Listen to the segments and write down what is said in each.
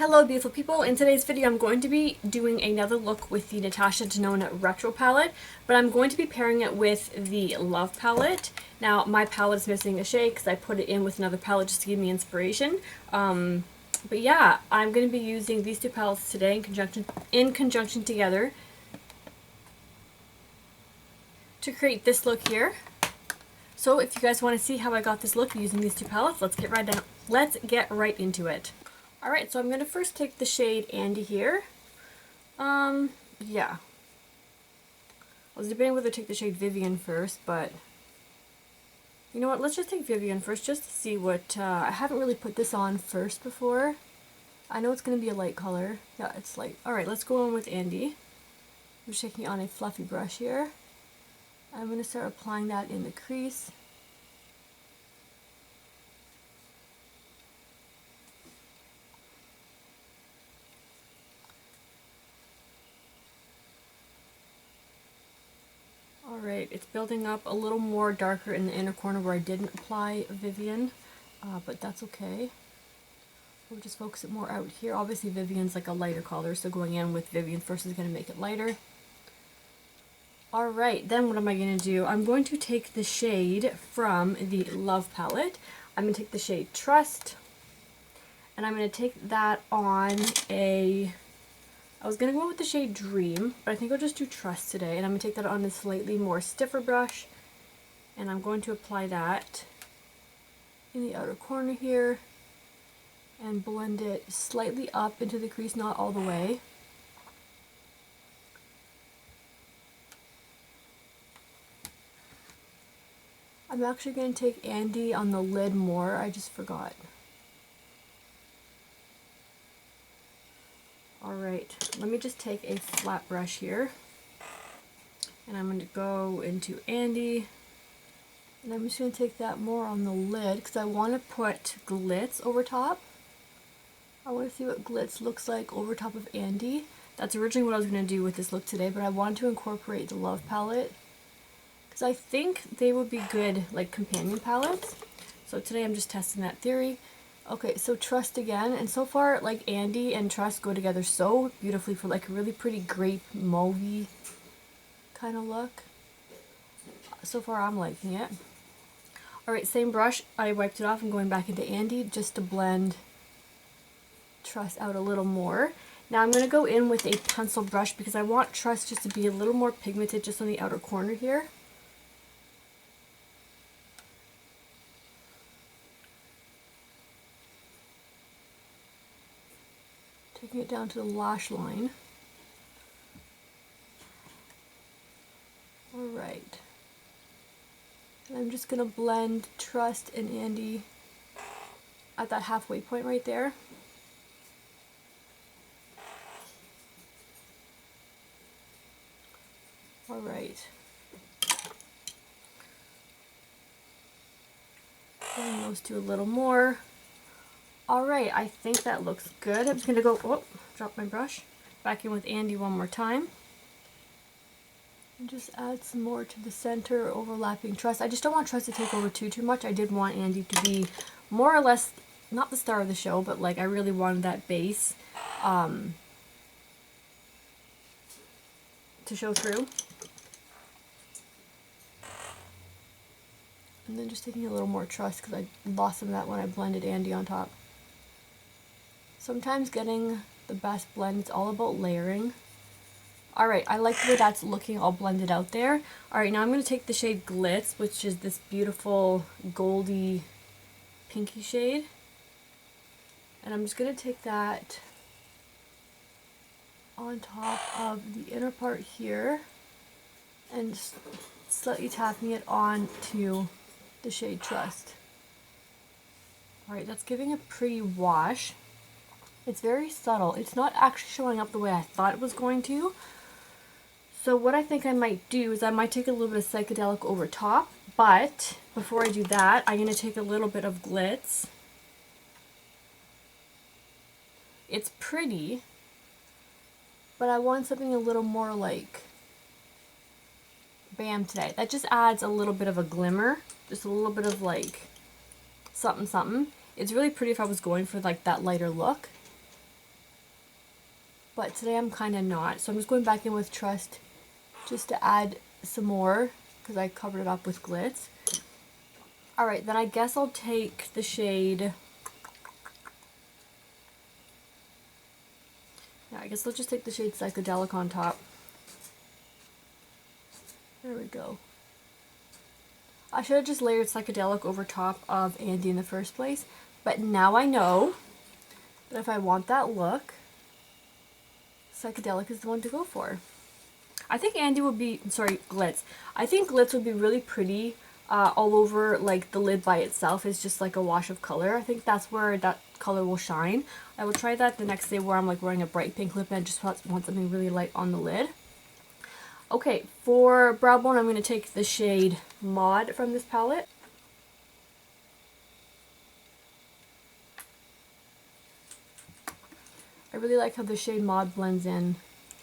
Hello beautiful people, in today's video I'm going to be doing another look with the Natasha Denona Retro palette, but I'm going to be pairing it with the Love palette. Now my palette is missing a shade because I put it in with another palette just to give me inspiration. But yeah, I'm going to be using these two palettes today in conjunction together to create this look here. So if you guys want to see how I got this look using these two palettes, let's get right into it. Alright, so I'm going to first take the shade Andy here. Yeah. I was debating whether to take the shade Vivian first, but you know what, let's just take Vivian first just to see what, I haven't really put this on first before. I know it's going to be a light color. Yeah, it's light. Alright, let's go on with Andy. I'm just taking on a fluffy brush here. I'm going to start applying that in the crease. Alright, it's building up a little more darker in the inner corner where I didn't apply Vivian, but that's okay. We'll just focus it more out here. Obviously Vivian's like a lighter color, so going in with Vivian first is going to make it lighter. Alright, then what am I going to do? I'm going to take the shade from the Love palette. I'm going to take the shade Trust, and I'm going to take that on a... I was going to go with the shade Dream, but I think I'll just do Trust today. And I'm going to take that on a slightly more stiffer brush. And I'm going to apply that in the outer corner here. And blend it slightly up into the crease, not all the way. I'm actually going to take Andy on the lid more. I just forgot. Alright, let me just take a flat brush here, and I'm going to go into Andy, and I'm just going to take that more on the lid because I want to put Glitz over top. I want to see what Glitz looks like over top of Andy. That's originally what I was going to do with this look today, but I wanted to incorporate the Love palette because I think they would be good like companion palettes. So today I'm just testing that theory. Okay, so Trust again, and so far like Andy and Trust go together so beautifully for like a really pretty grape mauvey kind of look. So far I'm liking it. Alright, same brush, I wiped it off and going back into Andy just to blend Trust out a little more. Now I'm going to go in with a pencil brush because I want Trust just to be a little more pigmented just on the outer corner here. Taking it down to the lash line. Alright. And I'm just going to blend Trust and Andy at that halfway point right there. Alright. Blend those two a little more. Alright, I think that looks good. I'm just going to go, oh, drop my brush, back in with Andy one more time. And just add some more to the center, overlapping Trust. I just don't want Trust to take over too much. I did want Andy to be more or less, not the star of the show, but like I really wanted that base to show through. And then just taking a little more Trust because I lost some of that when I blended Andy on top. Sometimes getting the best blend, it's all about layering. Alright, I like the way that's looking all blended out there. Alright, now I'm going to take the shade Glitz, which is this beautiful goldy pinky shade. And I'm just going to take that on top of the inner part here and slightly tapping it onto the shade Trust. Alright, that's giving a pretty wash. It's very subtle. It's not actually showing up the way I thought it was going to. So what I think I might do is I might take a little bit of psychedelic over top, but before I do that, I'm going to take a little bit of Glitz. It's pretty, but I want something a little more like Bam today. That just adds a little bit of a glimmer, just a little bit of like something something. It's really pretty if I was going for like that lighter look. but today I'm kind of not. So I'm just going back in with Trust just to add some more because I covered it up with Glitz. Alright, then I guess I'll take the shade... Yeah, I guess I'll just take the shade Psychedelic on top. There we go. I should have just layered Psychedelic over top of Andy in the first place, but now I know that if I want that look, Psychedelic is the one to go for. I think Andy would be, sorry, Glitz. I think Glitz would be really pretty all over, like the lid by itself is just like a wash of color. I think that's where that color will shine. I will try that the next day where I'm like wearing a bright pink lip and just want something really light on the lid. Okay, for brow bone, I'm going to take the shade Mod from this palette. I really like how the shade Mod blends in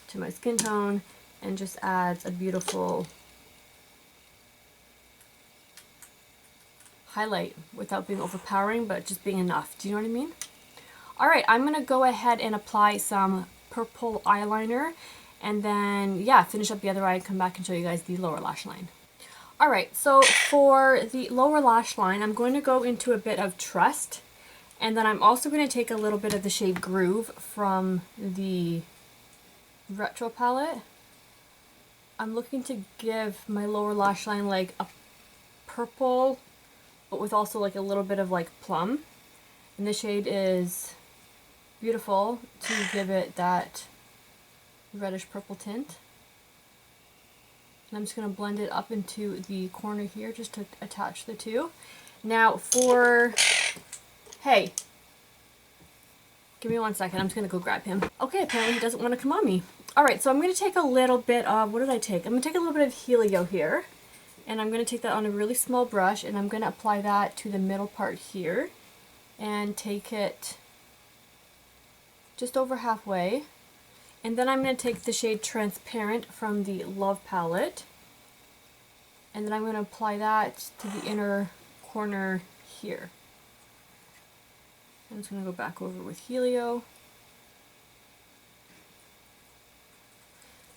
to my skin tone and just adds a beautiful highlight without being overpowering, but just being enough. Do you know what I mean? Alright, I'm going to go ahead and apply some purple eyeliner. And then, yeah, finish up the other eye and come back and show you guys the lower lash line. Alright, so for the lower lash line, I'm going to go into a bit of Trust. And then I'm also going to take a little bit of the shade Groove from the Retro palette. I'm looking to give my lower lash line like a purple, but with also like a little bit of like plum. And the shade is Beautiful to give it that reddish purple tint. And I'm just going to blend it up into the corner here just to attach the two. Now for... Hey! Give me 1 second, I'm just going to go grab him. Okay, apparently he doesn't want to come on me. Alright, so I'm going to take a little bit of... What did I take? I'm going to take a little bit of Helio here. And I'm going to take that on a really small brush and I'm going to apply that to the middle part here. And take it just over halfway. And then I'm going to take the shade Transparent from the Love palette. And then I'm going to apply that to the inner corner here. I'm just going to go back over with Helio.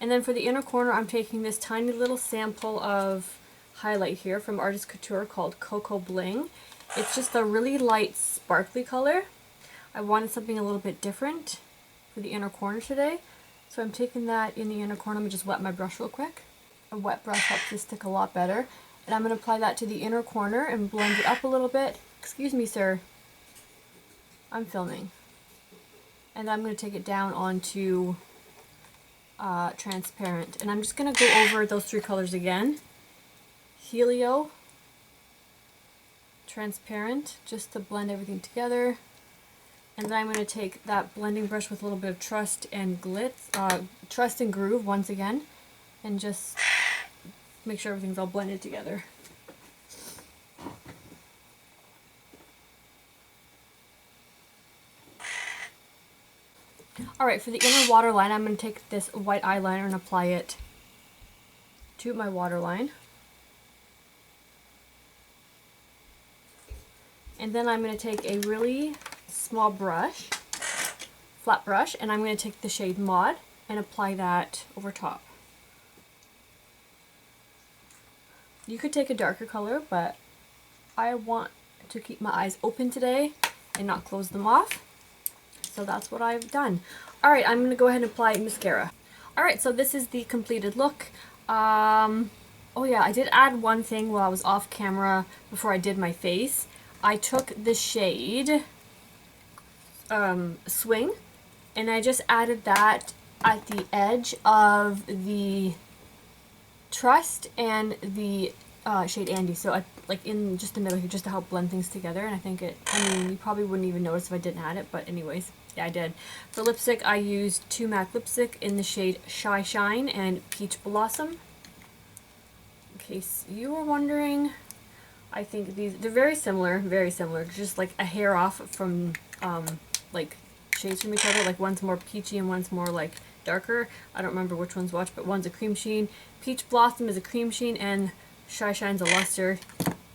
And then for the inner corner, I'm taking this tiny little sample of highlight here from Artist Couture called Cocoa Bling. It's just a really light sparkly color. I wanted something a little bit different for the inner corner today. So I'm taking that in the inner corner. Let me just wet my brush real quick. A wet brush helps this stick a lot better. And I'm going to apply that to the inner corner and blend it up a little bit. Excuse me, sir. I'm filming. And I'm going to take it down onto Transparent. And I'm just going to go over those three colors again. Helio, Transparent, just to blend everything together. And then I'm going to take that blending brush with a little bit of Trust and Glitz, Trust and Groove once again, and just make sure everything's all blended together. Alright, for the inner waterline, I'm going to take this white eyeliner and apply it to my waterline. And then I'm going to take a really small brush, flat brush, and I'm going to take the shade Mod and apply that over top. You could take a darker color, but I want to keep my eyes open today and not close them off. So that's what I've done. Alright, I'm going to go ahead and apply mascara. Alright, so this is the completed look. Oh yeah, I did add one thing while I was off camera before I did my face. I took the shade Swing and I just added that at the edge of the Trust and the shade Andy. So like in just the middle here just to help blend things together, and I think I mean, you probably wouldn't even notice if I didn't add it, but anyways, yeah, I did. For lipstick, I used 2 MAC lipstick in the shade Shy Shine and Peach Blossom. In case you were wondering, I think they're very similar, just like a hair off from like shades from each other. Like one's more peachy and one's more like darker. I don't remember which one's which, but one's a cream sheen. Peach Blossom is a cream sheen and Shy Shine's a luster.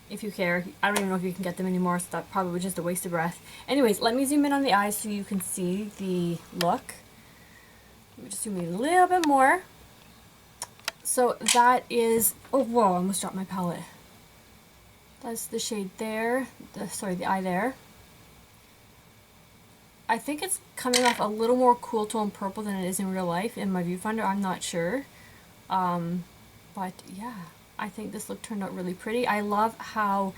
If you care, I don't even know if you can get them anymore, so that probably was just a waste of breath. Anyways, let me zoom in on the eyes so you can see the look. Let me just zoom in a little bit more. So that is, oh whoa, I almost dropped my palette. That's the shade there, the eye there. I think it's coming off a little more cool tone purple than it is in real life in my viewfinder, I'm not sure. But yeah, I think this look turned out really pretty. I love how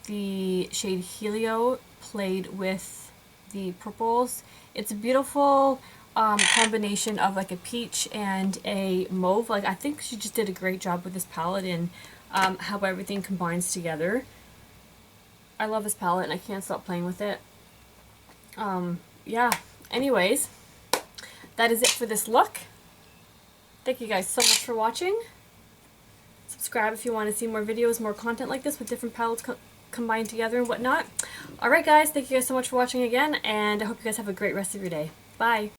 the shade Helio played with the purples. It's a beautiful combination of like a peach and a mauve. Like, I think she just did a great job with this palette and how everything combines together. I love this palette and I can't stop playing with it. Yeah, anyways, that is it for this look. Thank you guys so much for watching. Subscribe if you want to see more videos, more content like this with different palettes combined together and whatnot. Alright guys, thank you guys so much for watching again, and I hope you guys have a great rest of your day. Bye!